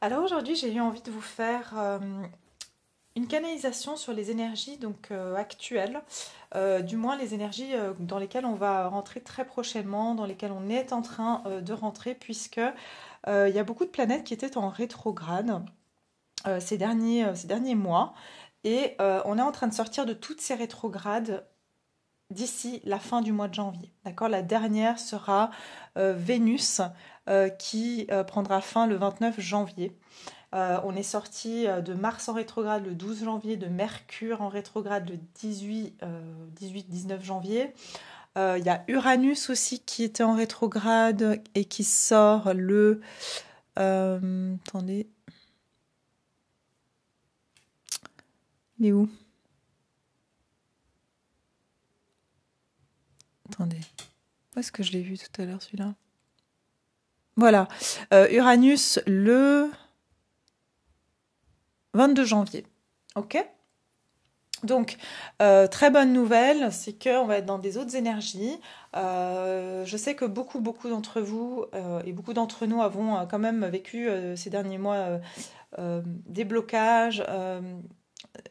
Alors aujourd'hui, j'ai eu envie de vous faire une canalisation sur les énergies actuelles, du moins les énergies dans lesquelles on va rentrer très prochainement, dans lesquelles on est en train de rentrer, puisque il y a beaucoup de planètes qui étaient en rétrograde ces derniers mois, et on est en train de sortir de toutes ces rétrogrades d'ici la fin du mois de janvier. D'accord? La dernière sera Vénus qui prendra fin le 29 janvier. On est sorti de Mars en rétrograde le 12 janvier, de Mercure en rétrograde le 18-19 janvier. Il y a Uranus aussi qui était en rétrograde et qui sort le... attendez, il est où? Attendez, où est-ce que je l'ai vu tout à l'heure celui-là? Voilà, Uranus le 22 janvier. Ok? Donc, très bonne nouvelle, c'est qu'on va être dans des autres énergies. Je sais que beaucoup d'entre vous et beaucoup d'entre nous avons quand même vécu ces derniers mois des blocages,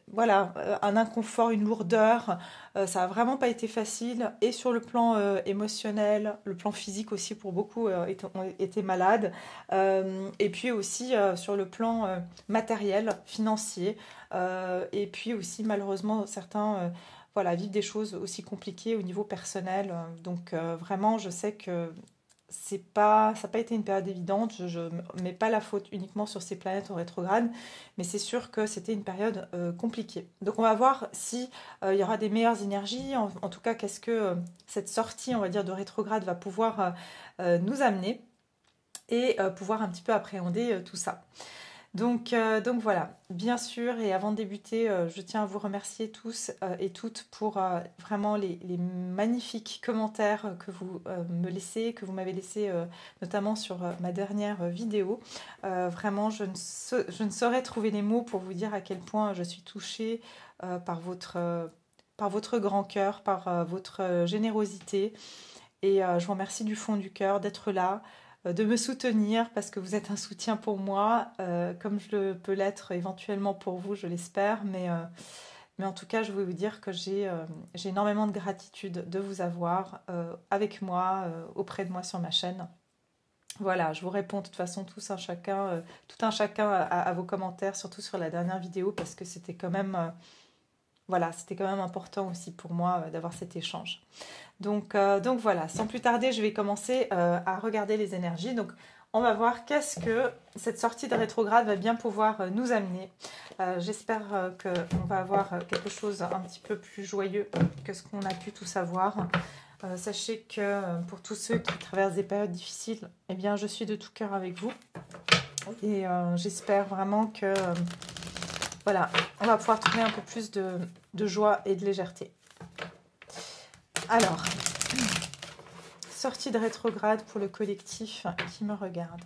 voilà, un inconfort, une lourdeur. Ça a vraiment pas été facile. Et sur le plan émotionnel, le plan physique aussi, pour beaucoup ont été malades. Et puis aussi sur le plan matériel, financier. Et puis aussi, malheureusement, certains voilà, vivent des choses aussi compliquées au niveau personnel. Donc vraiment, je sais que ça n'a pas été une période évidente. Je ne mets pas la faute uniquement sur ces planètes en rétrograde, mais c'est sûr que c'était une période compliquée. Donc on va voir si il y aura des meilleures énergies. En tout cas, qu'est-ce que cette sortie, on va dire, de rétrograde va pouvoir nous amener et pouvoir un petit peu appréhender tout ça. Donc voilà, bien sûr, et avant de débuter, je tiens à vous remercier tous et toutes pour vraiment les magnifiques commentaires que vous me laissez, que vous m'avez laissé notamment sur ma dernière vidéo. Vraiment, je ne saurais trouver les mots pour vous dire à quel point je suis touchée par votre grand cœur, par votre générosité. Et je vous remercie du fond du cœur d'être là, de me soutenir parce que vous êtes un soutien pour moi, comme je le peux l'être éventuellement pour vous, je l'espère. Mais en tout cas, je voulais vous dire que j'ai énormément de gratitude de vous avoir avec moi, auprès de moi sur ma chaîne. Voilà, je vous réponds de toute façon tout un chacun à vos commentaires, surtout sur la dernière vidéo, parce que c'était quand même, voilà, c'était quand même important aussi pour moi d'avoir cet échange. Donc voilà, sans plus tarder, je vais commencer à regarder les énergies. Donc on va voir qu'est-ce que cette sortie de rétrograde va bien pouvoir nous amener. J'espère qu'on va avoir quelque chose un petit peu plus joyeux que ce qu'on a pu tout savoir. Sachez que pour tous ceux qui traversent des périodes difficiles, eh bien, je suis de tout cœur avec vous. Et j'espère vraiment que voilà, on va pouvoir trouver un peu plus de joie et de légèreté. Alors, sortie de rétrograde pour le collectif qui me regarde.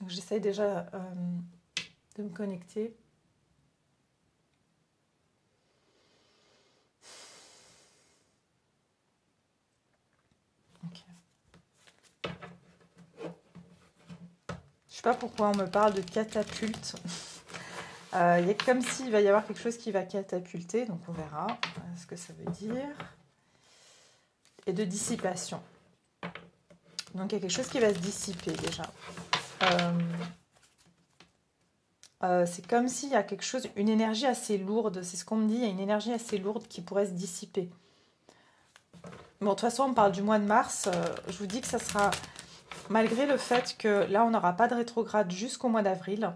Donc j'essaye déjà de me connecter. Okay. Je sais pas pourquoi on me parle de catapulte. Il y a comme s'il va y avoir quelque chose qui va catapulter, donc on verra ce que ça veut dire. Et de dissipation. Donc il y a quelque chose qui va se dissiper déjà. C'est comme s'il y a quelque chose, une énergie assez lourde, c'est ce qu'on me dit, il y a une énergie assez lourde qui pourrait se dissiper. Bon, de toute façon, on parle du mois de mars, je vous dis que ça sera, malgré le fait que là, on n'aura pas de rétrograde jusqu'au mois d'avril,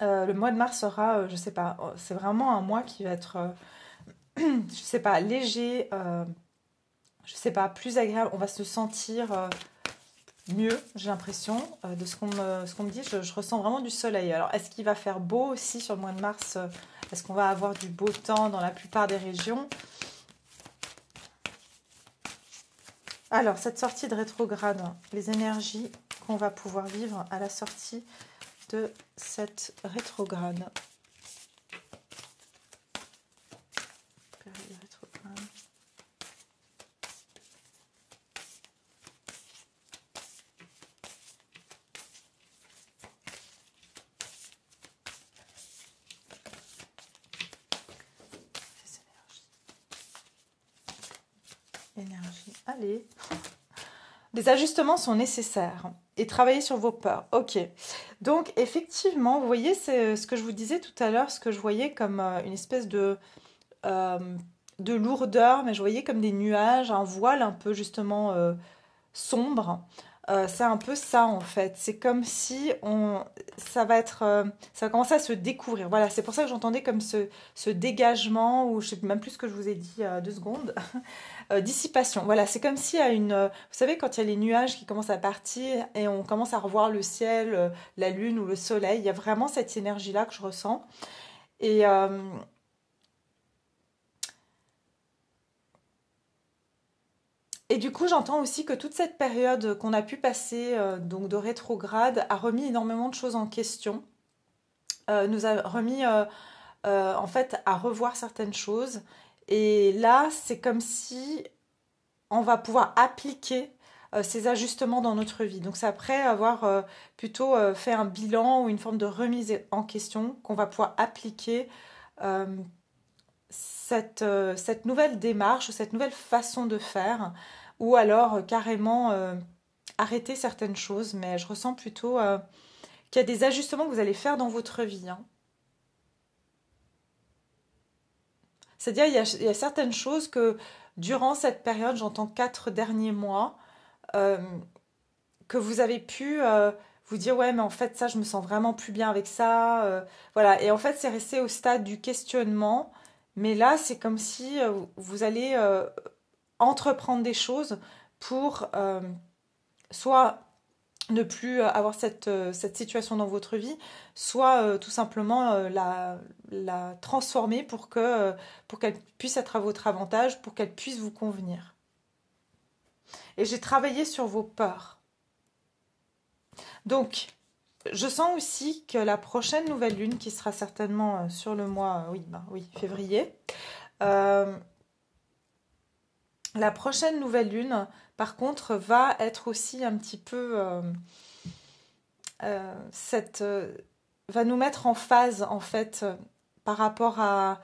le mois de mars sera, je sais pas, c'est vraiment un mois qui va être, je sais pas, léger, je sais pas, plus agréable, on va se sentir mieux, j'ai l'impression, de ce qu'on me dit. Je ressens vraiment du soleil. Alors, est-ce qu'il va faire beau aussi sur le mois de mars? Est-ce qu'on va avoir du beau temps dans la plupart des régions? Alors, cette sortie de rétrograde, les énergies qu'on va pouvoir vivre à la sortie de cette rétrograde. énergie. Allez. Des ajustements sont nécessaires et travailler sur vos peurs. Ok. Donc, effectivement, vous voyez, c'est ce que je vous disais tout à l'heure, ce que je voyais comme une espèce de lourdeur, mais je voyais comme des nuages, un voile un peu justement sombre. C'est un peu ça en fait. C'est comme si ça va commencer à se découvrir. Voilà, c'est pour ça que j'entendais comme ce dégagement, ou je sais même plus ce que je vous ai dit il y a 2 secondes. Dissipation. Voilà, c'est comme s'il y a vous savez, quand il y a les nuages qui commencent à partir et on commence à revoir le ciel, la lune ou le soleil, il y a vraiment cette énergie-là que je ressens. Et, Et du coup, j'entends aussi que toute cette période qu'on a pu passer, donc de rétrograde, a remis énormément de choses en question, nous a remis en fait à revoir certaines choses. Et là, c'est comme si on va pouvoir appliquer ces ajustements dans notre vie. Donc c'est après avoir plutôt fait un bilan ou une forme de remise en question qu'on va pouvoir appliquer euh, cette nouvelle démarche, cette nouvelle façon de faire, ou alors carrément arrêter certaines choses. Mais je ressens plutôt qu'il y a des ajustements que vous allez faire dans votre vie, hein. C'est-à-dire, il y a certaines choses que durant cette période, j'entends 4 derniers mois, euh, que vous avez pu vous dire, ouais, mais en fait, ça, je me sens vraiment plus bien avec ça. Voilà. Et en fait, c'est resté au stade du questionnement. Mais là, c'est comme si vous allez entreprendre des choses pour soit ne plus avoir cette situation dans votre vie, soit tout simplement la transformer pour qu'elle puisse être à votre avantage, pour qu'elle puisse vous convenir. Et j'ai travaillé sur vos peurs. Donc, je sens aussi que la prochaine nouvelle lune, qui sera certainement sur le mois, oui, février, euh, la prochaine nouvelle lune, par contre, va être aussi un petit peu va nous mettre en phase en fait par rapport à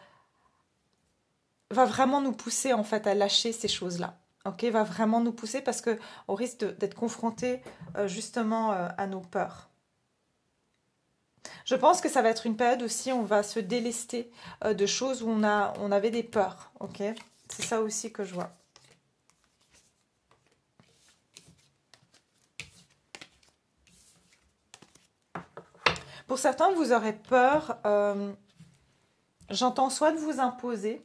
va vraiment nous pousser en fait à lâcher ces choses-là. Ok, va vraiment nous pousser parce que on risque d'être confronté justement à nos peurs. Je pense que ça va être une période aussi où on va se délester de choses où on avait des peurs. Ok, c'est ça aussi que je vois. Pour certains, vous aurez peur. J'entends soit de vous imposer,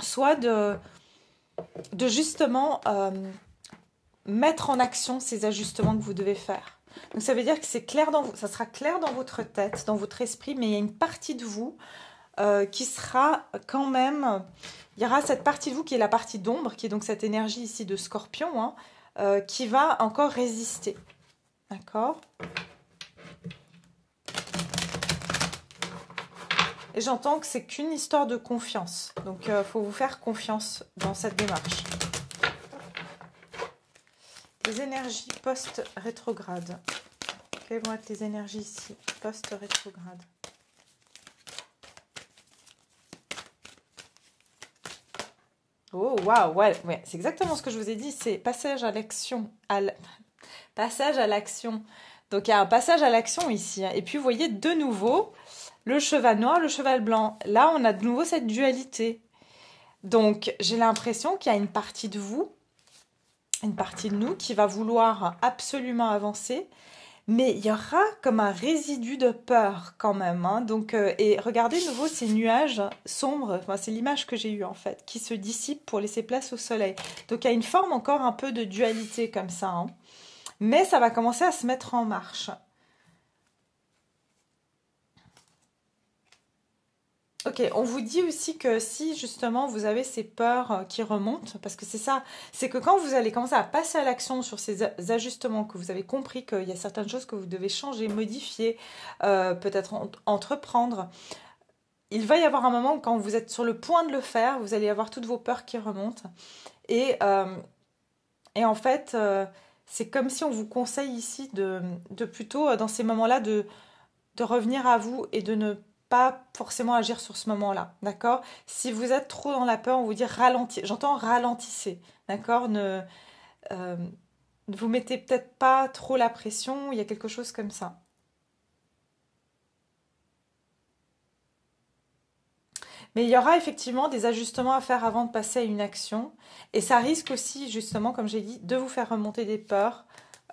soit de justement mettre en action ces ajustements que vous devez faire. Donc ça veut dire que c'est clair ça sera clair dans votre tête, dans votre esprit, mais il y a une partie de vous qui sera quand même. Il y aura cette partie de vous qui est la partie d'ombre, qui est donc cette énergie ici de Scorpion, hein, qui va encore résister. D'accord ? Et j'entends que c'est qu'une histoire de confiance. Donc, il faut vous faire confiance dans cette démarche. Les énergies post-rétrograde. Quelles vont être les énergies ici, post-rétrograde? Oh, waouh, ouais, c'est exactement ce que je vous ai dit. C'est passage à l'action. Passage à l'action. Donc, il y a un passage à l'action ici, hein. Et puis, vous voyez de nouveau le cheval noir, le cheval blanc. Là, on a de nouveau cette dualité. Donc, j'ai l'impression qu'il y a une partie de vous, une partie de nous qui va vouloir absolument avancer, mais il y aura comme un résidu de peur quand même, hein. Donc, et regardez de nouveau ces nuages sombres, enfin, c'est l'image que j'ai eue en fait, qui se dissipent pour laisser place au soleil. Donc, il y a une forme encore un peu de dualité comme ça, hein. Mais ça va commencer à se mettre en marche. Ok, on vous dit aussi que si justement vous avez ces peurs qui remontent, parce que c'est ça, c'est que quand vous allez commencer à passer à l'action sur ces ajustements, que vous avez compris qu'il y a certaines choses que vous devez changer, modifier, peut-être entreprendre, il va y avoir un moment où quand vous êtes sur le point de le faire, vous allez avoir toutes vos peurs qui remontent. Et, euh, et en fait, c'est comme si on vous conseille ici de plutôt, dans ces moments-là, de revenir à vous et de ne pas forcément agir sur ce moment-là, d'accord? Si vous êtes trop dans la peur, on vous dit ralentir. J'entends ralentissez, d'accord? Euh, ne vous mettez peut-être pas trop la pression, il y a quelque chose comme ça. Mais il y aura effectivement des ajustements à faire avant de passer à une action. Et ça risque aussi, justement, comme j'ai dit, de vous faire remonter des peurs.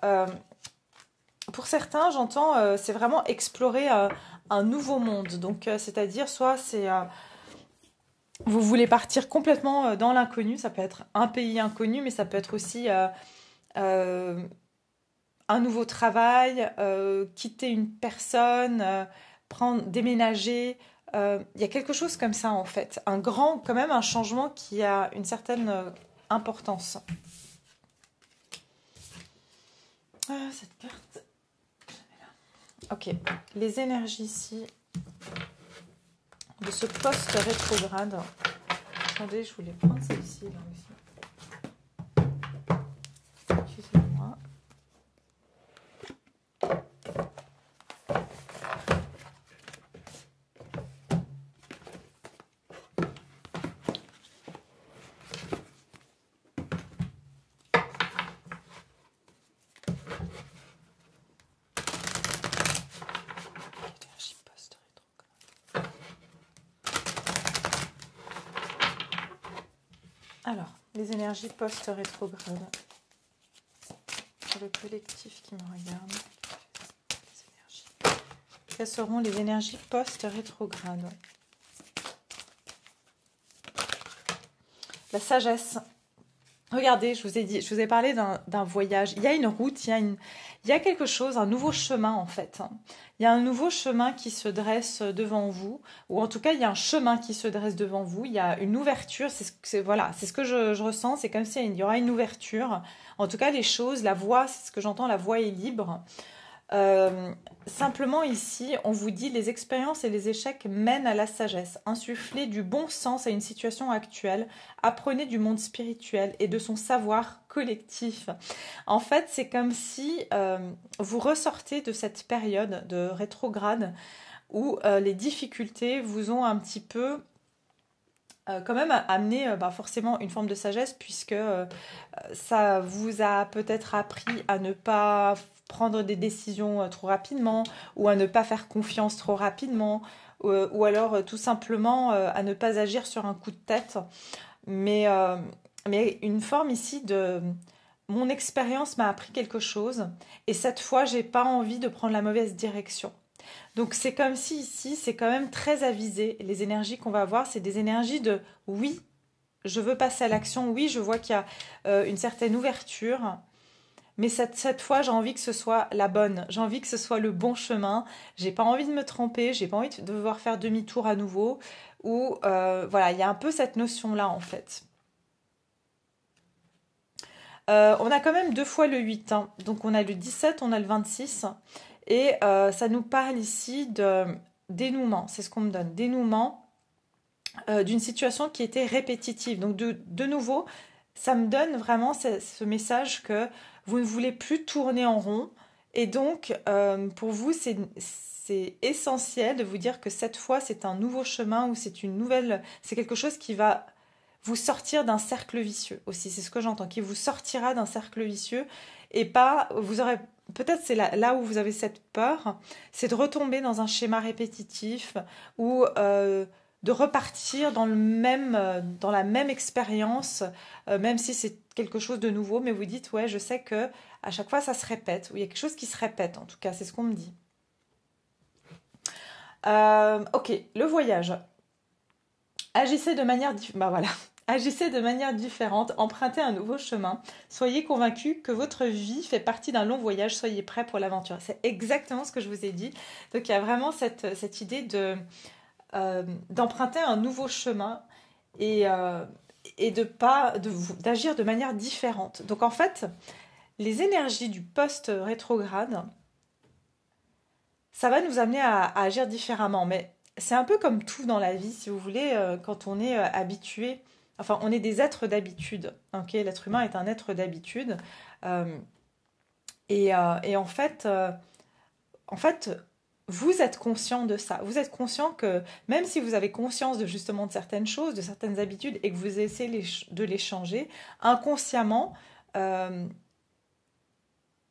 Euh, pour certains, j'entends, c'est vraiment explorer un nouveau monde. Donc, c'est-à-dire, soit c'est vous voulez partir complètement dans l'inconnu. Ça peut être un pays inconnu, mais ça peut être aussi euh, un nouveau travail, quitter une personne, déménager. Il y a quelque chose comme ça en fait. Quand même un changement qui a une certaine importance. Cette carte. Ok, les énergies ici de ce poste rétrograde. Attendez, je voulais prendre celle-ci là aussi. Excusez-moi. Énergie post-rétrograde. Alors, les énergies post-rétrograde. Pour le collectif qui me regarde. Quelles seront les énergies post-rétrograde? La sagesse. Regardez, je vous ai parlé d'un voyage. Il y a une route, il y a quelque chose, un nouveau chemin en fait. Il y a un nouveau chemin qui se dresse devant vous, ou en tout cas, il y a un chemin qui se dresse devant vous. Il y a une ouverture. Voilà, c'est ce que je ressens. C'est comme s'il y aura une ouverture. En tout cas, les choses, la voie, c'est ce que j'entends. La voie est libre. Simplement ici, on vous dit les expériences et les échecs mènent à la sagesse. Insufflez du bon sens à une situation actuelle. Apprenez du monde spirituel et de son savoir collectif. En fait, c'est comme si vous ressortez de cette période de rétrograde où les difficultés vous ont un petit peu quand même amené forcément une forme de sagesse puisque ça vous a peut-être appris à ne pas prendre des décisions trop rapidement ou à ne pas faire confiance trop rapidement ou alors tout simplement à ne pas agir sur un coup de tête. Mais, mais une forme ici de mon expérience m'a appris quelque chose et cette fois j'ai pas envie de prendre la mauvaise direction. Donc c'est comme si ici c'est quand même très avisé. Les énergies qu'on va avoir, c'est des énergies de oui, je veux passer à l'action, oui, je vois qu'il y a une certaine ouverture. Mais cette fois, j'ai envie que ce soit la bonne. J'ai envie que ce soit le bon chemin. J'ai pas envie de me tromper. J'ai pas envie de devoir faire demi-tour à nouveau. Ou voilà, il y a un peu cette notion-là en fait. On a quand même deux fois le 8. Hein. Donc on a le 17, on a le 26. Et ça nous parle ici de dénouement. C'est ce qu'on me donne. Dénouement d'une situation qui était répétitive. Donc de nouveau, ça me donne vraiment ce message que vous ne voulez plus tourner en rond. Et donc, pour vous, c'est essentiel de vous dire que cette fois, c'est un nouveau chemin ou c'est quelque chose qui va vous sortir d'un cercle vicieux aussi. C'est ce que j'entends, qui vous sortira d'un cercle vicieux et pas, vous aurez, peut-être c'est là où vous avez cette peur, c'est de retomber dans un schéma répétitif ou de repartir dans la même expérience, même si c'est quelque chose de nouveau, mais vous dites, ouais, je sais que à chaque fois ça se répète, ou il y a quelque chose qui se répète, en tout cas, c'est ce qu'on me dit. Ok, le voyage. Agissez de manière voilà. Agissez de manière différente, empruntez un nouveau chemin. Soyez convaincus que votre vie fait partie d'un long voyage, soyez prêts pour l'aventure. C'est exactement ce que je vous ai dit. Donc il y a vraiment cette idée d'emprunter un nouveau chemin et d'agir de manière différente. Donc en fait, les énergies du post-rétrograde, ça va nous amener à agir différemment. Mais c'est un peu comme tout dans la vie, si vous voulez, quand on est habitué. Enfin, on est des êtres d'habitude. Okay, l'être humain est un être d'habitude. Euh, et en fait, vous êtes conscient de ça. Vous êtes conscient que même si vous avez conscience de justement de certaines choses, de certaines habitudes et que vous essayez de les changer, inconsciemment,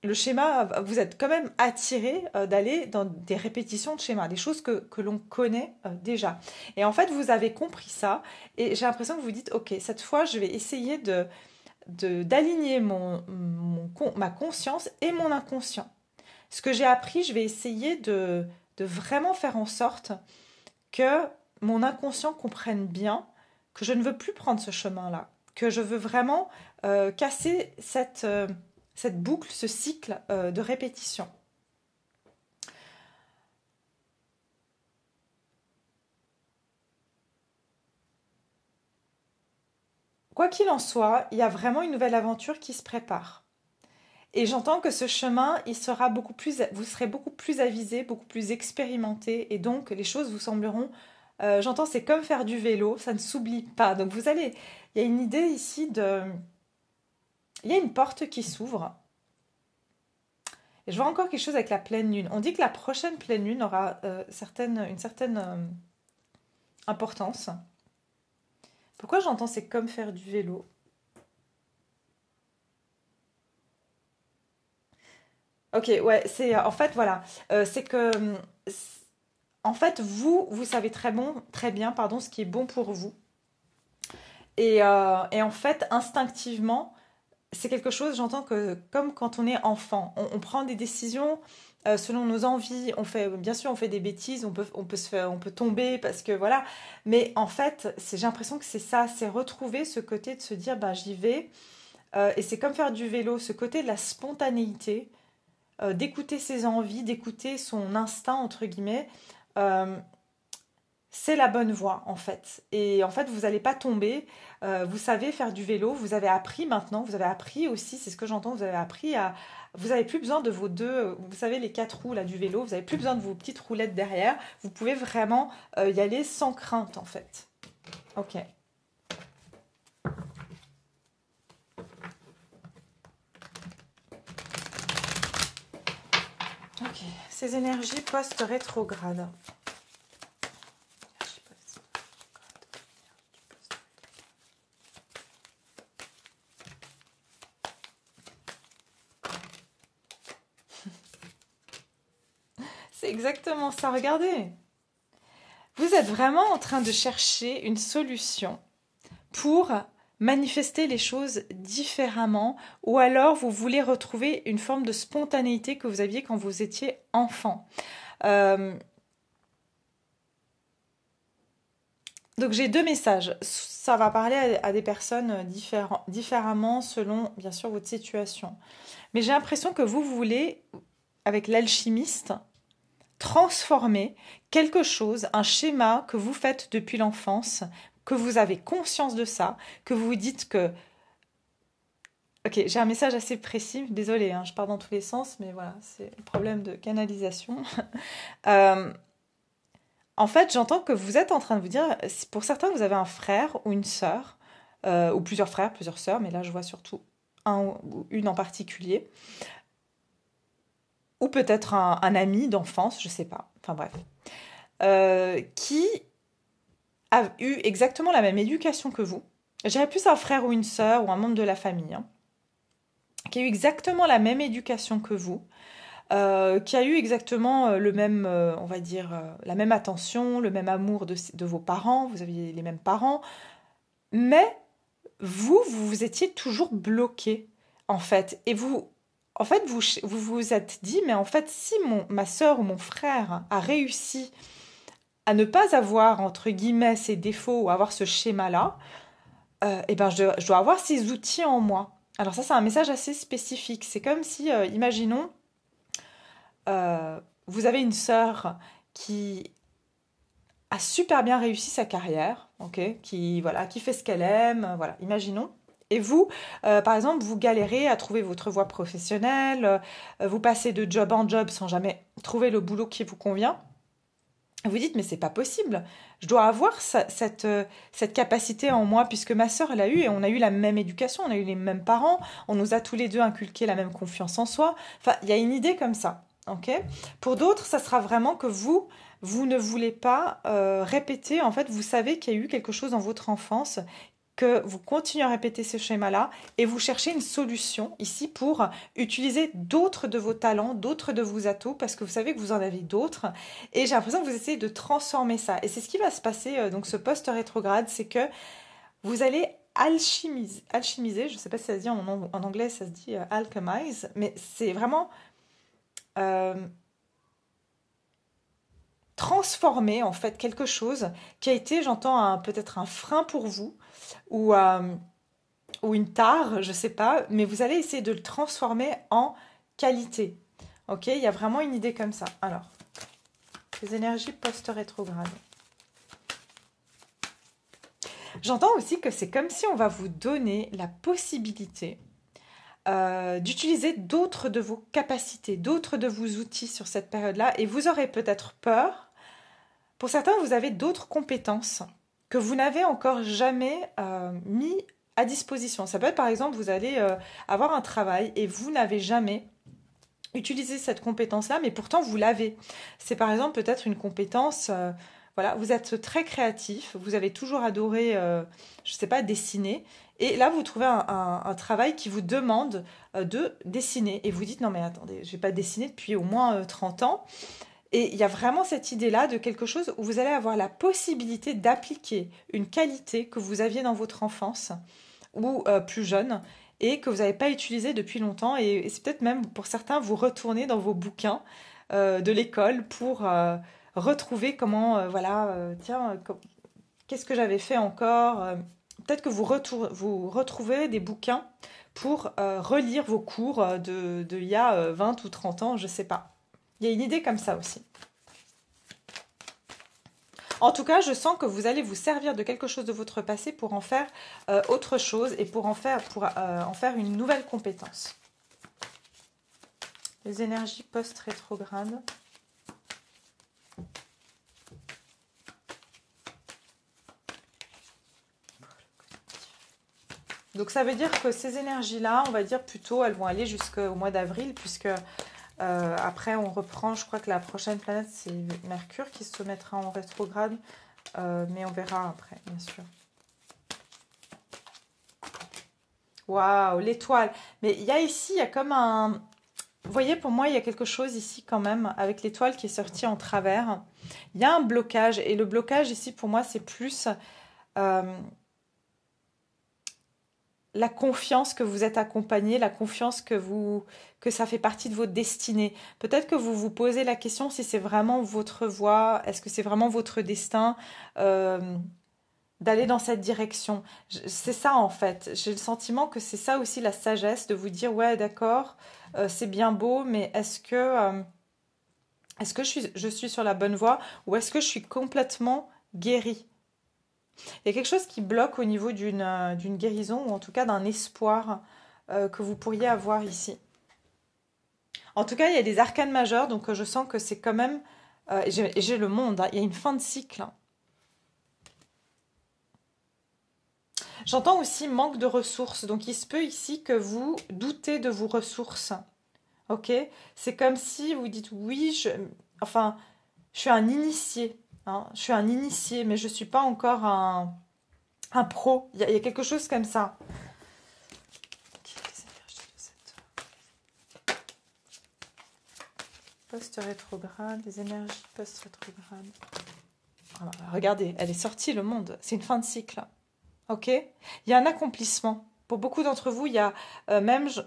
le schéma, vous êtes quand même attiré d'aller dans des répétitions de schémas, des choses que l'on connaît déjà. Et en fait, vous avez compris ça et j'ai l'impression que vous dites, ok, cette fois, je vais essayer d'aligner ma conscience et mon inconscient. Ce que j'ai appris, je vais essayer de vraiment faire en sorte que mon inconscient comprenne bien que je ne veux plus prendre ce chemin-là, que je veux vraiment casser cette boucle, ce cycle de répétition. Quoi qu'il en soit, il y a vraiment une nouvelle aventure qui se prépare. Et j'entends que ce chemin, vous serez beaucoup plus avisé, beaucoup plus expérimenté, et donc les choses vous sembleront, j'entends, c'est comme faire du vélo, ça ne s'oublie pas. Donc il y a une idée ici il y a une porte qui s'ouvre. Et je vois encore quelque chose avec la pleine lune. On dit que la prochaine pleine lune aura une certaine importance. Pourquoi j'entends c'est comme faire du vélo? Ok, ouais, c'est en fait voilà, c'est que en fait vous savez très bien, pardon, ce qui est bon pour vous. Et en fait instinctivement, c'est quelque chose, j'entends que comme quand on est enfant, on prend des décisions selon nos envies. Bien sûr, on fait des bêtises, on peut tomber parce que voilà. Mais en fait, j'ai l'impression que c'est ça, c'est retrouver ce côté de se dire, bah j'y vais. Et c'est comme faire du vélo, ce côté de la spontanéité, d'écouter ses envies, d'écouter son instinct entre guillemets. Euh, c'est la bonne voie en fait. Et en fait, vous n'allez pas tomber. Vous savez faire du vélo. Vous avez appris maintenant. Vous avez appris aussi, c'est ce que j'entends. Vous avez appris à. Vous n'avez plus besoin de vos vous savez les quatre roues là du vélo. Vous n'avez plus besoin de vos petites roulettes derrière. Vous pouvez vraiment y aller sans crainte en fait. Ok. Ok. Ces énergies post-rétrogrades. C'est exactement ça, regardez. Vous êtes vraiment en train de chercher une solution pour manifester les choses différemment ou alors vous voulez retrouver une forme de spontanéité que vous aviez quand vous étiez enfant. Donc j'ai deux messages. Ça va parler à des personnes différemment selon bien sûr votre situation. Mais j'ai l'impression que vous voulez, avec l'alchimiste, transformer quelque chose, un schéma que vous faites depuis l'enfance, que vous avez conscience de ça, que vous vous dites que... Ok, j'ai un message assez précis, désolée, hein, je pars dans tous les sens, mais voilà, c'est le problème de canalisation. En fait, j'entends que vous êtes en train de vous dire, pour certains, vous avez un frère ou une sœur, ou plusieurs frères, plusieurs sœurs, mais là, je vois surtout un ou une en particulier, ou peut-être un ami d'enfance, je sais pas, enfin bref, qui a eu exactement la même éducation que vous. Je dirais plus un frère ou une sœur ou un membre de la famille, hein, qui a eu exactement la même éducation que vous, qui a eu exactement le même, on va dire, la même attention, le même amour de vos parents, vous aviez les mêmes parents, mais vous étiez toujours bloqué, en fait. Et en fait, vous vous êtes dit, mais en fait, si ma sœur ou mon frère a réussi à ne pas avoir, entre guillemets, ces défauts ou avoir ce schéma-là, eh ben, je dois avoir ces outils en moi. Alors ça, c'est un message assez spécifique. C'est comme si, imaginons, vous avez une sœur qui a super bien réussi sa carrière, ok, voilà, qui fait ce qu'elle aime, voilà, imaginons. Et vous, par exemple, vous galérez à trouver votre voie professionnelle, vous passez de job en job sans jamais trouver le boulot qui vous convient. Vous dites, mais c'est pas possible. Je dois avoir cette capacité en moi, puisque ma sœur l'a eu et on a eu la même éducation, on a eu les mêmes parents, on nous a tous les deux inculqué la même confiance en soi. Enfin, il y a une idée comme ça. Ok? Pour d'autres, ça sera vraiment que vous ne voulez pas répéter. En fait, vous savez qu'il y a eu quelque chose dans votre enfance, que vous continuez à répéter ce schéma-là et vous cherchez une solution ici pour utiliser d'autres de vos talents, d'autres de vos atouts, parce que vous savez que vous en avez d'autres. Et j'ai l'impression que vous essayez de transformer ça. Et c'est ce qui va se passer, donc ce poste rétrograde, c'est que vous allez alchimiser, je ne sais pas si ça se dit en anglais, ça se dit alchemize, mais c'est vraiment euh, transformer en fait quelque chose qui a été, j'entends, peut-être un frein pour vous ou, ou une tare, je ne sais pas, mais vous allez essayer de le transformer en qualité. Ok, il y a vraiment une idée comme ça. Alors, les énergies post-rétrogrades. J'entends aussi que c'est comme si on va vous donner la possibilité d'utiliser d'autres de vos capacités, d'autres de vos outils sur cette période-là, et vous aurez peut-être peur. Pour certains, vous avez d'autres compétences que vous n'avez encore jamais mis à disposition. Ça peut être par exemple, vous allez avoir un travail et vous n'avez jamais utilisé cette compétence-là, mais pourtant vous l'avez. C'est par exemple peut-être une compétence, voilà, vous êtes très créatif, vous avez toujours adoré, je ne sais pas, dessiner, et là vous trouvez un travail qui vous demande de dessiner, et vous dites non mais attendez, je n'ai pas dessiné depuis au moins 30 ans. Et il y a vraiment cette idée-là de quelque chose où vous allez avoir la possibilité d'appliquer une qualité que vous aviez dans votre enfance ou plus jeune et que vous n'avez pas utilisée depuis longtemps. Et c'est peut-être même pour certains, vous retournez dans vos bouquins de l'école pour retrouver comment, tiens, qu'est-ce que j'avais fait encore. Peut-être que vous retrouvez des bouquins pour relire vos cours de il y a 20 ou 30 ans, je ne sais pas. Il y a une idée comme ça aussi. En tout cas, je sens que vous allez vous servir de quelque chose de votre passé pour en faire autre chose et pour en faire une nouvelle compétence. Les énergies post-rétrogrades. Donc ça veut dire que ces énergies-là, on va dire plutôt, elles vont aller jusqu'au mois d'avril, puisque après, on reprend, je crois que la prochaine planète, c'est Mercure qui se mettra en rétrograde, mais on verra après, bien sûr. Waouh, l'étoile. Mais il y a ici, il y a comme un... Vous voyez, pour moi, il y a quelque chose ici quand même, avec l'étoile qui est sortie en travers. Il y a un blocage, et le blocage ici, pour moi, c'est plus... la confiance que vous êtes accompagné, la confiance que ça fait partie de votre destinée. Peut-être que vous vous posez la question si c'est vraiment votre voie, est-ce que c'est vraiment votre destin d'aller dans cette direction. C'est ça en fait. J'ai le sentiment que c'est ça aussi la sagesse, de vous dire ouais d'accord, c'est bien beau, mais est-ce que je suis sur la bonne voie ou est-ce que je suis complètement guérie? Il y a quelque chose qui bloque au niveau d'une guérison ou en tout cas d'un espoir que vous pourriez avoir ici. En tout cas, il y a des arcanes majeures, donc je sens que c'est quand même... j'ai le monde, hein, il y a une fin de cycle. J'entends aussi manque de ressources, donc il se peut ici que vous doutez de vos ressources. Ok? C'est comme si vous dites oui, je suis un initié. Hein, je suis un initié, mais je ne suis pas encore un pro. Il y a quelque chose comme ça. Post-rétrograde, les énergies post-rétrograde. Regardez, elle est sortie, le monde. C'est une fin de cycle. Ok? Il y a un accomplissement. Pour beaucoup d'entre vous, il y a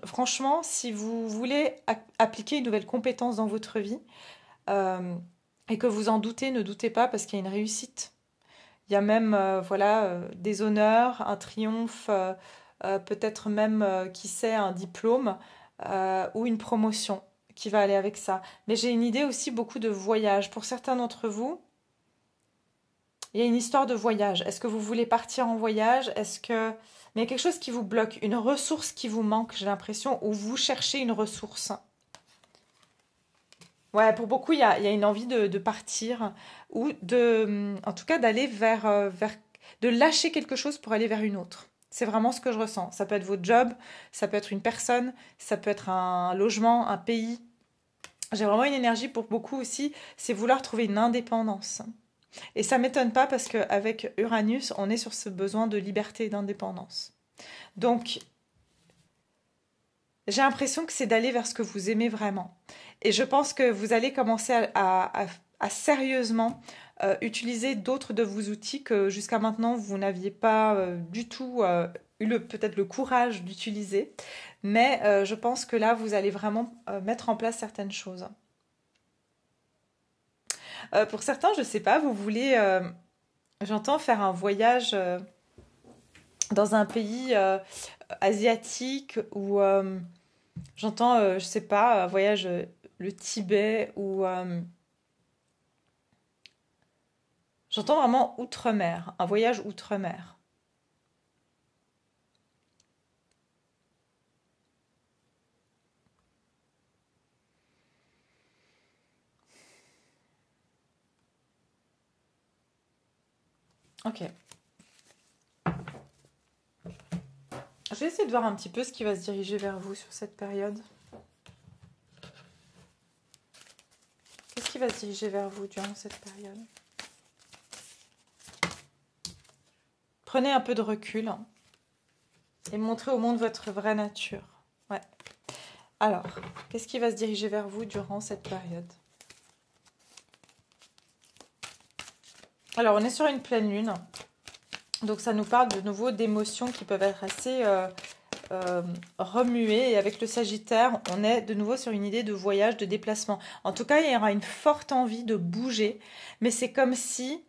franchement, si vous voulez appliquer une nouvelle compétence dans votre vie, et que vous en doutez, ne doutez pas parce qu'il y a une réussite. Il y a même des honneurs, un triomphe, peut-être même, qui sait, un diplôme ou une promotion qui va aller avec ça. Mais j'ai une idée aussi beaucoup de voyage. Pour certains d'entre vous, il y a une histoire de voyage. Est-ce que vous voulez partir en voyage? Mais il y a quelque chose qui vous bloque, une ressource qui vous manque, j'ai l'impression, ou vous cherchez une ressource. Ouais, pour beaucoup, il y a une envie de partir ou en tout cas, d'aller de lâcher quelque chose pour aller vers une autre. C'est vraiment ce que je ressens. Ça peut être votre job, ça peut être une personne, ça peut être un logement, un pays, J'ai vraiment une énergie pour beaucoup aussi, c'est vouloir trouver une indépendance. Et ça m'étonne pas parce qu'avec Uranus, on est sur ce besoin de liberté et d'indépendance. Donc, j'ai l'impression que c'est d'aller vers ce que vous aimez vraiment. Et je pense que vous allez commencer à sérieusement utiliser d'autres de vos outils que jusqu'à maintenant vous n'aviez pas du tout eu peut-être le courage d'utiliser. Mais je pense que là, vous allez vraiment mettre en place certaines choses. Pour certains, je ne sais pas, vous voulez, j'entends faire un voyage dans un pays asiatique ou j'entends, je sais pas, un voyage le Tibet ou j'entends vraiment outre-mer, un voyage outre-mer. Ok. Je vais essayer de voir un petit peu ce qui va se diriger vers vous sur cette période. Qu'est-ce qui va se diriger vers vous durant cette période? Prenez un peu de recul et montrez au monde votre vraie nature. Ouais. Alors, qu'est-ce qui va se diriger vers vous durant cette période? Alors, on est sur une pleine lune. Donc, ça nous parle de nouveau d'émotions qui peuvent être assez remuées. Et avec le Sagittaire, on est de nouveau sur une idée de voyage, de déplacement. En tout cas, il y aura une forte envie de bouger. Mais c'est comme si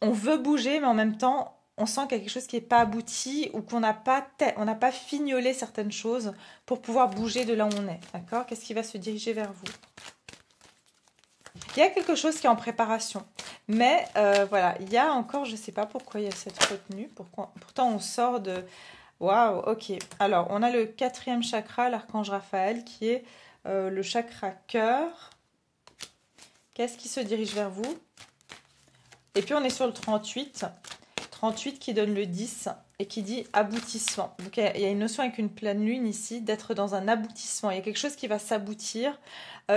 on veut bouger, mais en même temps, on sent qu'il y a quelque chose qui n'est pas abouti ou qu'on n'a pas, fignolé certaines choses pour pouvoir bouger de là où on est. D'accord? Qu'est-ce qui va se diriger vers vous? Il y a quelque chose qui est en préparation. Mais voilà, il y a encore, je ne sais pas pourquoi il y a cette retenue. Pourtant, on sort de... Waouh, ok. Alors, on a le 4e chakra, l'archange Raphaël, qui est le chakra cœur. Qu'est-ce qui se dirige vers vous? Et puis, on est sur le 38. 38 qui donne le 10 et qui dit aboutissement. Donc, il y a une notion avec une pleine lune ici d'être dans un aboutissement. Il y a quelque chose qui va s'aboutir,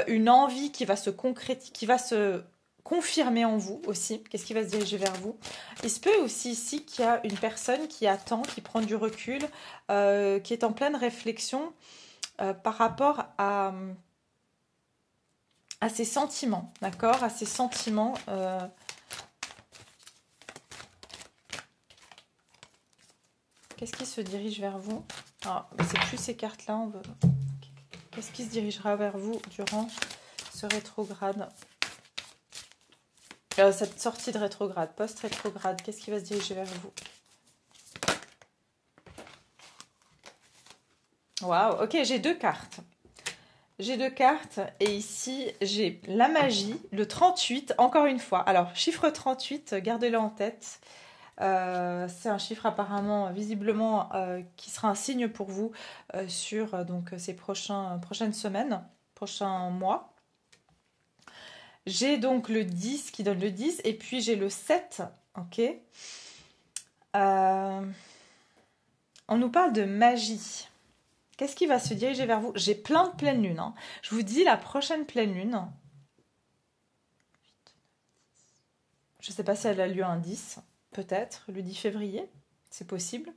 une envie qui va se concrétiser, qui va se confirmer en vous aussi. Qu'est-ce qui va se diriger vers vous? Il se peut aussi ici qu'il y a une personne qui attend, qui prend du recul, qui est en pleine réflexion par rapport à ses sentiments, d'accord? À ses sentiments. Qu'est-ce qui se dirige vers vous? Ah, c'est plus ces cartes-là. Qu'est-ce qui se dirigera vers vous durant ce rétrograde? Cette sortie de rétrograde, post-rétrograde, qu'est-ce qui va se diriger vers vous? Waouh, ok, j'ai 2 cartes. J'ai 2 cartes et ici, j'ai la magie, le 38, encore une fois. Alors, chiffre 38, gardez-le en tête. C'est un chiffre apparemment, visiblement, qui sera un signe pour vous sur donc, ces prochaines semaines, prochains mois. J'ai donc le 10 qui donne le 10 et puis j'ai le 7, ok. On nous parle de magie. Qu'est-ce qui va se diriger vers vous? J'ai plein de pleines lunes. Hein. Je vous dis la prochaine pleine lune. Je ne sais pas si elle a lieu un 10, peut-être, le 10 février. C'est possible.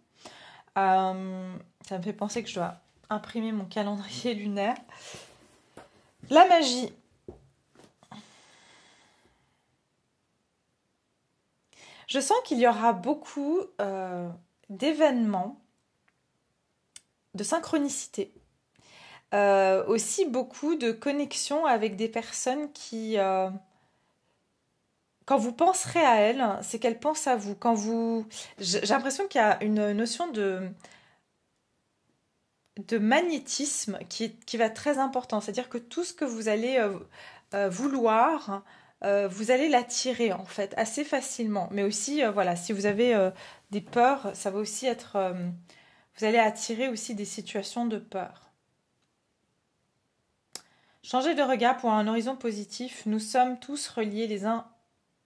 Ça me fait penser que je dois imprimer mon calendrier lunaire. La magie. Je sens qu'il y aura beaucoup d'événements, de synchronicité. Aussi beaucoup de connexions avec des personnes qui... quand vous penserez à elles, c'est qu'elles pensent à vous. J'ai l'impression qu'il y a une notion de magnétisme qui va être très important. C'est-à-dire que tout ce que vous allez vouloir... vous allez l'attirer en fait assez facilement. Mais aussi, voilà, si vous avez des peurs, ça va aussi être... vous allez attirer aussi des situations de peur. Changez de regard pour un horizon positif. Nous sommes tous reliés les uns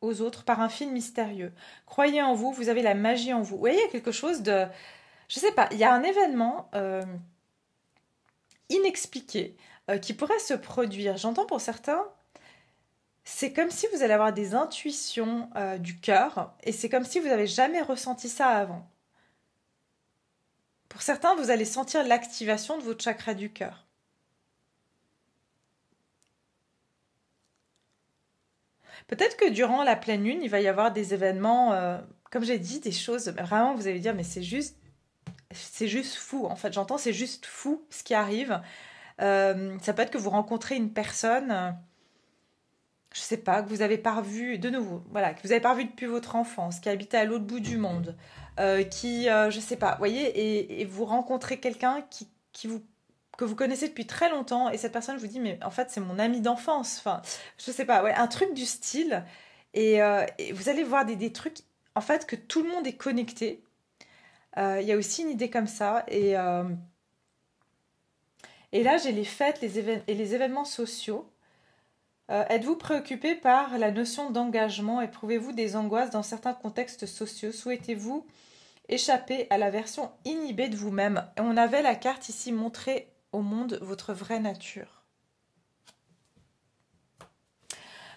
aux autres par un fil mystérieux. Croyez en vous, vous avez la magie en vous. Vous voyez, il y a quelque chose de... Je sais pas, il y a un événement inexpliqué qui pourrait se produire. J'entends pour certains, c'est comme si vous allez avoir des intuitions du cœur et c'est comme si vous n'avez jamais ressenti ça avant. Pour certains, vous allez sentir l'activation de votre chakra du cœur. Peut-être que durant la pleine lune, il va y avoir des événements, comme j'ai dit, des choses, vraiment, vous allez dire, mais c'est juste fou. En fait, j'entends, c'est juste fou ce qui arrive. Ça peut être que vous rencontrez une personne, je sais pas, que vous avez pas revu, de nouveau, voilà, que vous avez pas revu depuis votre enfance, qui habite à l'autre bout du monde, je sais pas, vous voyez, et vous rencontrez quelqu'un que vous connaissez depuis très longtemps, et cette personne vous dit, mais en fait, c'est mon ami d'enfance, enfin, je sais pas, ouais, un truc du style, et vous allez voir des trucs, en fait, que tout le monde est connecté. Il y a aussi une idée comme ça, et là, j'ai les fêtes et les événements sociaux. Êtes-vous préoccupé par la notion d'engagement? Éprouvez-vous des angoisses dans certains contextes sociaux? Souhaitez-vous échapper à la version inhibée de vous-même? Et on avait la carte ici, montrer au monde votre vraie nature.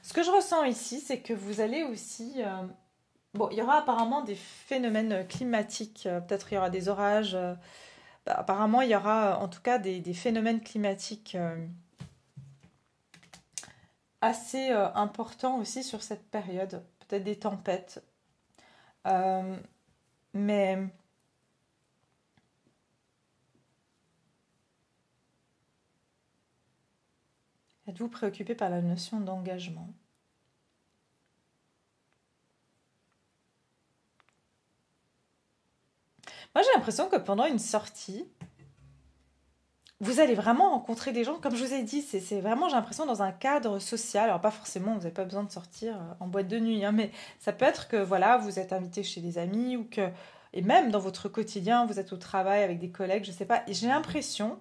Ce que je ressens ici, c'est que vous allez aussi... bon, il y aura apparemment des phénomènes climatiques. Peut-être il y aura des orages. Apparemment, il y aura en tout cas des phénomènes climatiques assez importants aussi sur cette période. Peut-être des tempêtes. Mais êtes-vous préoccupé par la notion d'engagement? Moi, j'ai l'impression que pendant une sortie, vous allez vraiment rencontrer des gens, comme je vous ai dit, c'est vraiment, j'ai l'impression, dans un cadre social. Alors, pas forcément, vous n'avez pas besoin de sortir en boîte de nuit, hein, mais ça peut être que, voilà, vous êtes invité chez des amis ou que, et même dans votre quotidien, vous êtes au travail avec des collègues, je sais pas. Et j'ai l'impression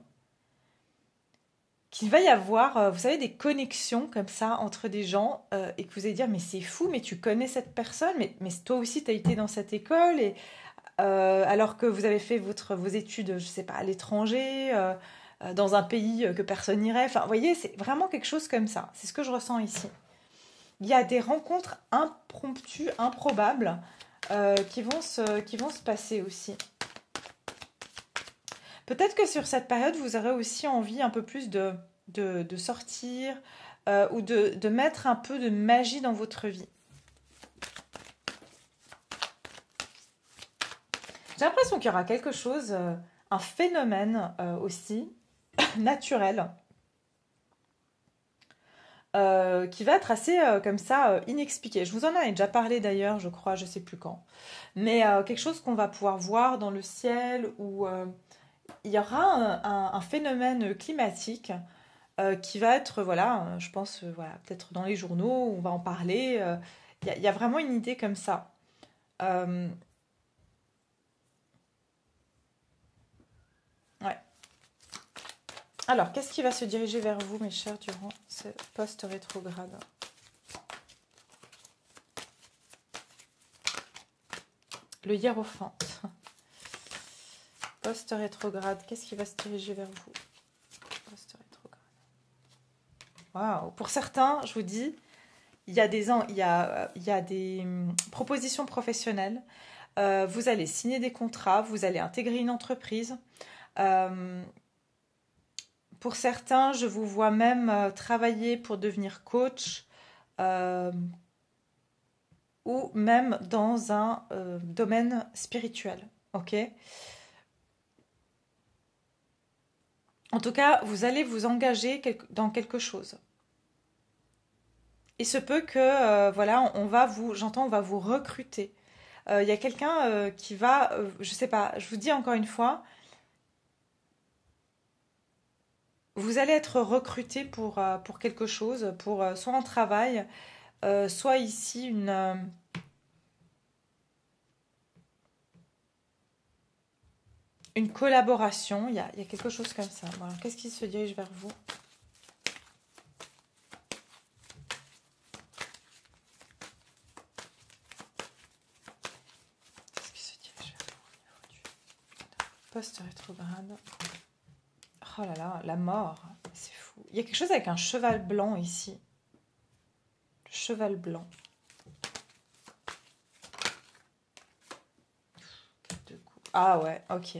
qu'il va y avoir, vous savez, des connexions comme ça entre des gens et que vous allez dire, mais c'est fou, mais tu connais cette personne, mais toi aussi, tu as été dans cette école, et alors que vous avez fait vos études, je sais pas, à l'étranger, dans un pays que personne n'irait. Enfin, vous voyez, c'est vraiment quelque chose comme ça. C'est ce que je ressens ici. Il y a des rencontres impromptues, improbables, qui vont se passer aussi. Peut-être que sur cette période, vous aurez aussi envie un peu plus de sortir ou de mettre un peu de magie dans votre vie. J'ai l'impression qu'il y aura quelque chose, un phénomène aussi naturel, qui va être assez comme ça inexpliqué. Je vous en avais déjà parlé d'ailleurs, je crois, je sais plus quand. Mais quelque chose qu'on va pouvoir voir dans le ciel où il y aura un phénomène climatique qui va être, voilà, je pense, voilà, peut-être dans les journaux, on va en parler. Il y a vraiment une idée comme ça. Euh, ouais. Alors, qu'est-ce qui va se diriger vers vous, mes chers, durant ce post-rétrograde? Le hiérophant. Post-rétrograde, qu'est-ce qui va se diriger vers vous? Post-rétrograde. Waouh! Pour certains, je vous dis, il y a des propositions professionnelles. Vous allez signer des contrats, vous allez intégrer une entreprise. Pour certains, je vous vois même travailler pour devenir coach ou même dans un domaine spirituel. Ok? En tout cas, vous allez vous engager dans quelque chose. Il se peut que, voilà, on va vous recruter. Il y a quelqu'un qui va, je sais pas, je vous dis encore une fois, vous allez être recruté pour quelque chose, pour soit un travail, soit ici une collaboration. Il y a quelque chose comme ça. Voilà. Qu'est-ce qui se dirige vers vous? Qu'est-ce qui se dirige vers vous au niveau du post-rétrograde? Oh là là, la mort, c'est fou. fou. Il y a quelque chose avec un cheval blanc ici. Le cheval blanc. Ah ouais, ok.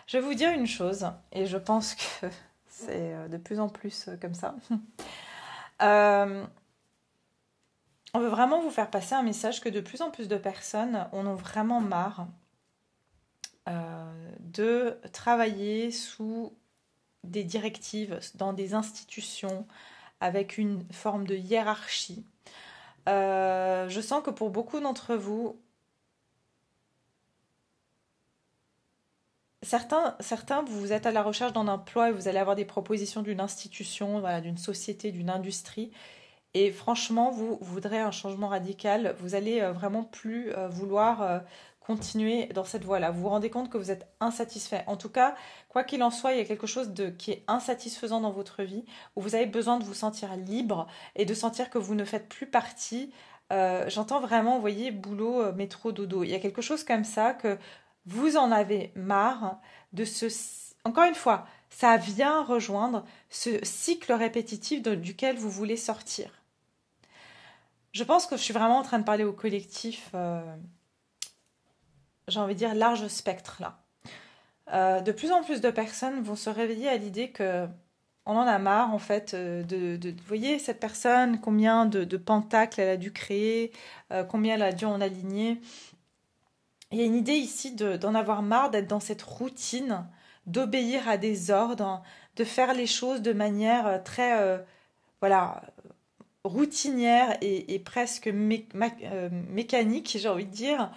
Je vais vous dire une chose, et je pense que c'est de plus en plus comme ça. On veut vraiment vous faire passer un message que de plus en plus de personnes en ont vraiment marre de travailler sous des directives, dans des institutions, avec une forme de hiérarchie. Je sens que pour beaucoup d'entre vous, certains, vous êtes à la recherche d'un emploi et vous allez avoir des propositions d'une institution, voilà, d'une société, d'une industrie. Et franchement, vous voudrez un changement radical. Vous allez vraiment plus vouloir continuer dans cette voie-là. Vous vous rendez compte que vous êtes insatisfait. En tout cas, quoi qu'il en soit, il y a quelque chose qui est insatisfaisant dans votre vie, où vous avez besoin de vous sentir libre et de sentir que vous ne faites plus partie. J'entends vraiment, vous voyez, boulot, métro, dodo. Il y a quelque chose comme ça que vous en avez marre de ce... Encore une fois, ça vient rejoindre ce cycle répétitif duquel vous voulez sortir. Je pense que je suis vraiment en train de parler au collectif, j'ai envie de dire large spectre là. De plus en plus de personnes vont se réveiller à l'idée que on en a marre en fait vous voyez cette personne, combien de pentacles elle a dû créer, combien elle a dû en aligner. Il y a une idée ici d'en avoir marre d'être dans cette routine, d'obéir à des ordres, de faire les choses de manière très voilà, routinière et presque mécanique, j'ai envie de dire,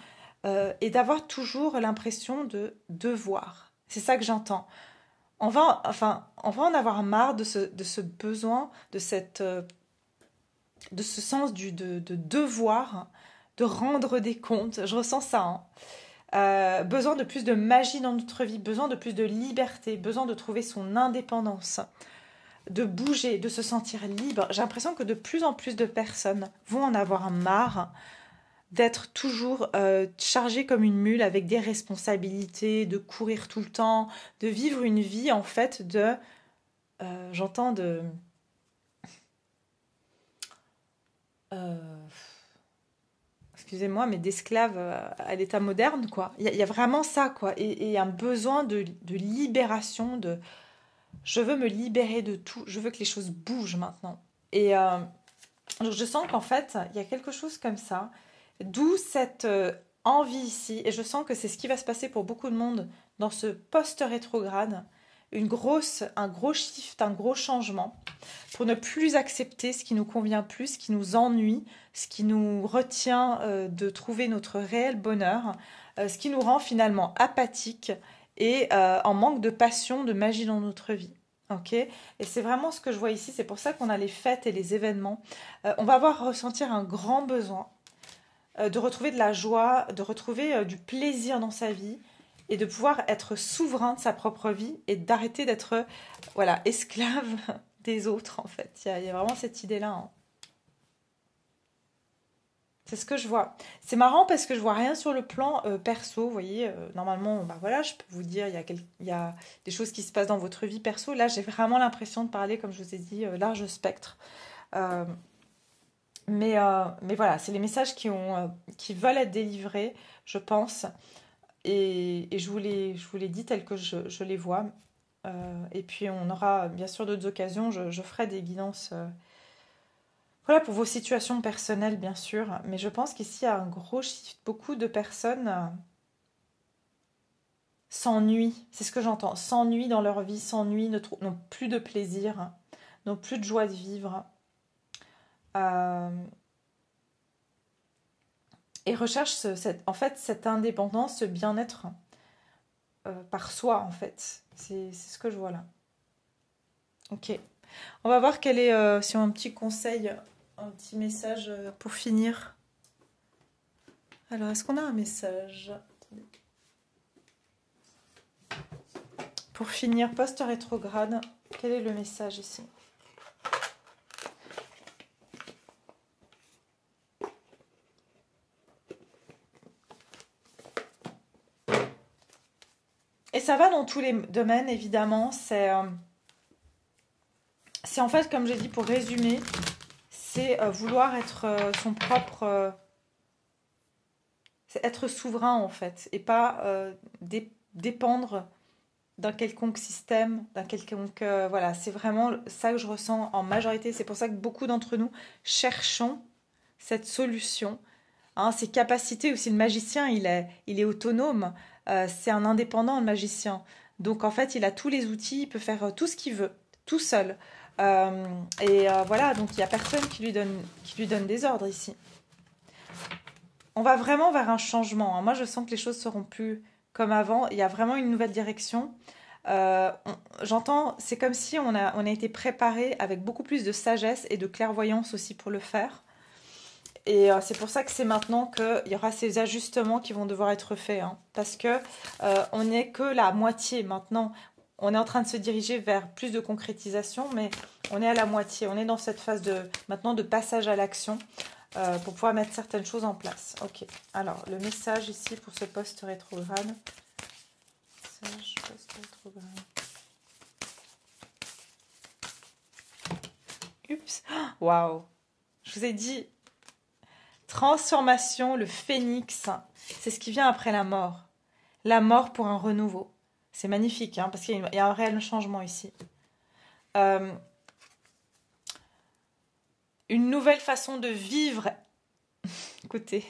et d'avoir toujours l'impression de devoir. C'est ça que j'entends. On va en avoir marre de ce besoin, de ce sens de devoir, de rendre des comptes. Je ressens ça. Besoin de plus de magie dans notre vie, besoin de plus de liberté, besoin de trouver son indépendance, de bouger, de se sentir libre. J'ai l'impression que de plus en plus de personnes vont en avoir marre d'être toujours chargées comme une mule avec des responsabilités, de courir tout le temps, de vivre une vie en fait j'entends excusez-moi, mais d'esclaves à l'état moderne, quoi. Il y a vraiment ça, quoi. Et un besoin de libération, je veux me libérer de tout, je veux que les choses bougent maintenant. Et donc je sens qu'en fait, il y a quelque chose comme ça, d'où cette envie ici, et je sens que c'est ce qui va se passer pour beaucoup de monde dans ce post-rétrograde, un gros shift, un gros changement, pour ne plus accepter ce qui nous convient plus, ce qui nous ennuie, ce qui nous retient de trouver notre réel bonheur, ce qui nous rend finalement apathiques et en manque de passion, de magie dans notre vie. Ok, et c'est vraiment ce que je vois ici, c'est pour ça qu'on a les fêtes et les événements. On va avoir ressentir un grand besoin de retrouver de la joie, de retrouver du plaisir dans sa vie et de pouvoir être souverain de sa propre vie et d'arrêter d'être voilà, esclave des autres en fait. Il y a vraiment cette idée-là. Hein. C'est ce que je vois. C'est marrant parce que je vois rien sur le plan perso. Vous voyez, normalement, bah voilà, je peux vous dire, il y a des choses qui se passent dans votre vie perso. Là, j'ai vraiment l'impression de parler, comme je vous ai dit, large spectre. Mais voilà, c'est les messages qui veulent être délivrés, je pense. Et je vous les dis tels que je les vois. Et puis, on aura bien sûr d'autres occasions. Je ferai des guidances. Voilà, pour vos situations personnelles, bien sûr. Mais je pense qu'ici, il y a un gros shift. Beaucoup de personnes s'ennuient. C'est ce que j'entends. S'ennuient dans leur vie, s'ennuient, n'ont plus de plaisir, n'ont plus de joie de vivre. Et recherchent en fait, cette indépendance, ce bien-être par soi, en fait. C'est ce que je vois là. Ok. On va voir quel est, si on a un petit conseil, un petit message pour finir. Alors, est-ce qu'on a un message? Pour finir, post-rétrograde, quel est le message ici? Et ça va dans tous les domaines, évidemment. C'est en fait, comme j'ai dit, pour résumer, c'est vouloir être son propre... c'est être souverain, en fait, et pas dépendre d'un quelconque système, d'un quelconque... voilà, c'est vraiment ça que je ressens en majorité. C'est pour ça que beaucoup d'entre nous cherchons cette solution. Hein, ses capacités aussi, le magicien, il est autonome. C'est un indépendant, le magicien. Donc, en fait, il a tous les outils, il peut faire tout ce qu'il veut, tout seul. Voilà, donc il n'y a personne qui lui donne des ordres ici. On va vraiment vers un changement. Hein. Moi, je sens que les choses seront plus comme avant. Il y a vraiment une nouvelle direction. J'entends, c'est comme si on a été préparé avec beaucoup plus de sagesse et de clairvoyance aussi pour le faire. Et c'est pour ça que c'est maintenant qu'il y aura ces ajustements qui vont devoir être faits. Hein, parce que on n'est que la moitié maintenant. On est en train de se diriger vers plus de concrétisation, mais on est à la moitié. On est dans cette phase maintenant de passage à l'action pour pouvoir mettre certaines choses en place. Ok. Alors, le message ici pour ce poste rétrograde. Message poste rétrograde. Oups. Waouh. Je vous ai dit, transformation, le phénix, c'est ce qui vient après la mort. La mort pour un renouveau. C'est magnifique, hein, parce qu'il y a un réel changement ici. Une nouvelle façon de vivre. Écoutez,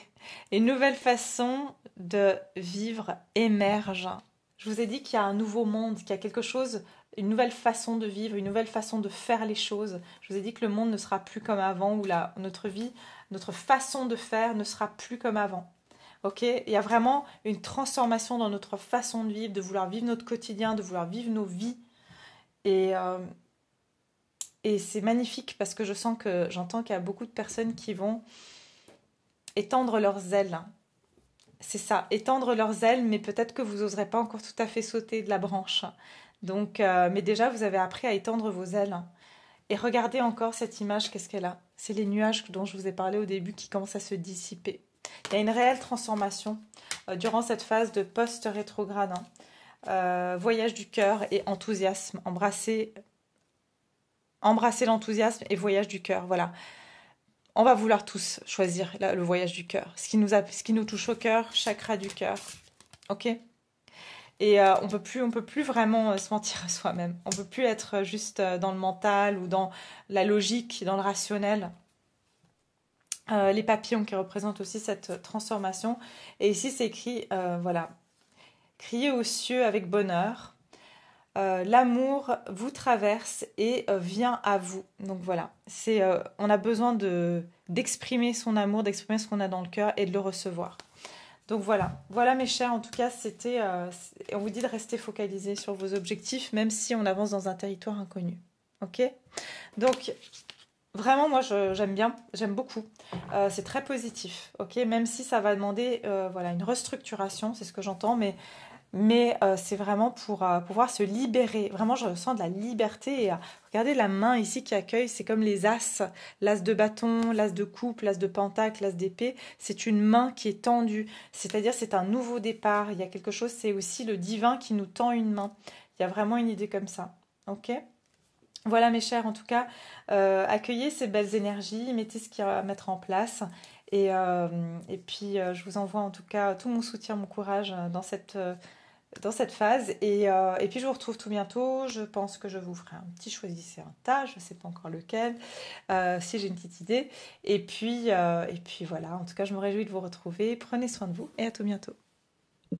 une nouvelle façon de vivre émerge. Je vous ai dit qu'il y a un nouveau monde, qu'il y a quelque chose, une nouvelle façon de vivre, une nouvelle façon de faire les choses. Je vous ai dit que le monde ne sera plus comme avant, ou notre vie, notre façon de faire ne sera plus comme avant. Ok, il y a vraiment une transformation dans notre façon de vivre, de vouloir vivre notre quotidien, de vouloir vivre nos vies. Et c'est magnifique parce que j'entends qu'il y a beaucoup de personnes qui vont étendre leurs ailes. C'est ça, étendre leurs ailes, mais peut-être que vous n'oserez pas encore tout à fait sauter de la branche. Donc, mais déjà, vous avez appris à étendre vos ailes. Et regardez encore cette image, qu'est-ce qu'elle a? C'est les nuages dont je vous ai parlé au début qui commencent à se dissiper. Il y a une réelle transformation durant cette phase de post-rétrograde. Voyage du cœur et enthousiasme. Embrasser l'enthousiasme et voyage du cœur. Voilà. On va vouloir tous choisir le voyage du cœur. Ce qui nous touche au cœur, chakra du cœur. Ok? Et on peut plus vraiment se mentir à soi-même. On peut plus être juste dans le mental ou dans la logique, dans le rationnel. Les papillons qui représentent aussi cette transformation. Et ici, c'est écrit, voilà, criez aux cieux avec bonheur. L'amour vous traverse et vient à vous. Donc voilà, on a besoin d'exprimer son amour, d'exprimer ce qu'on a dans le cœur et de le recevoir. Donc voilà mes chers, en tout cas, on vous dit de rester focalisé sur vos objectifs, même si on avance dans un territoire inconnu. Ok? Donc, vraiment, moi, j'aime bien, j'aime beaucoup. C'est très positif, ok? Même si ça va demander voilà, une restructuration, c'est ce que j'entends, mais c'est vraiment pour pouvoir se libérer. Vraiment, je ressens de la liberté. Et regardez la main ici qui accueille, c'est comme les as. L'as de bâton, l'as de coupe, l'as de pentacle, l'as d'épée. C'est une main qui est tendue. C'est-à-dire, c'est un nouveau départ. Il y a quelque chose, c'est aussi le divin qui nous tend une main. Il y a vraiment une idée comme ça. Ok ? Voilà mes chers, en tout cas, accueillez ces belles énergies, mettez ce qu'il y a à mettre en place. Et puis, je vous envoie en tout cas tout mon soutien, mon courage dans cette phase. Et puis, je vous retrouve tout bientôt. Je pense que je vous ferai un petit choisissez un tas. Je ne sais pas encore lequel, si j'ai une petite idée. Et puis voilà, en tout cas, je me réjouis de vous retrouver. Prenez soin de vous et à tout bientôt.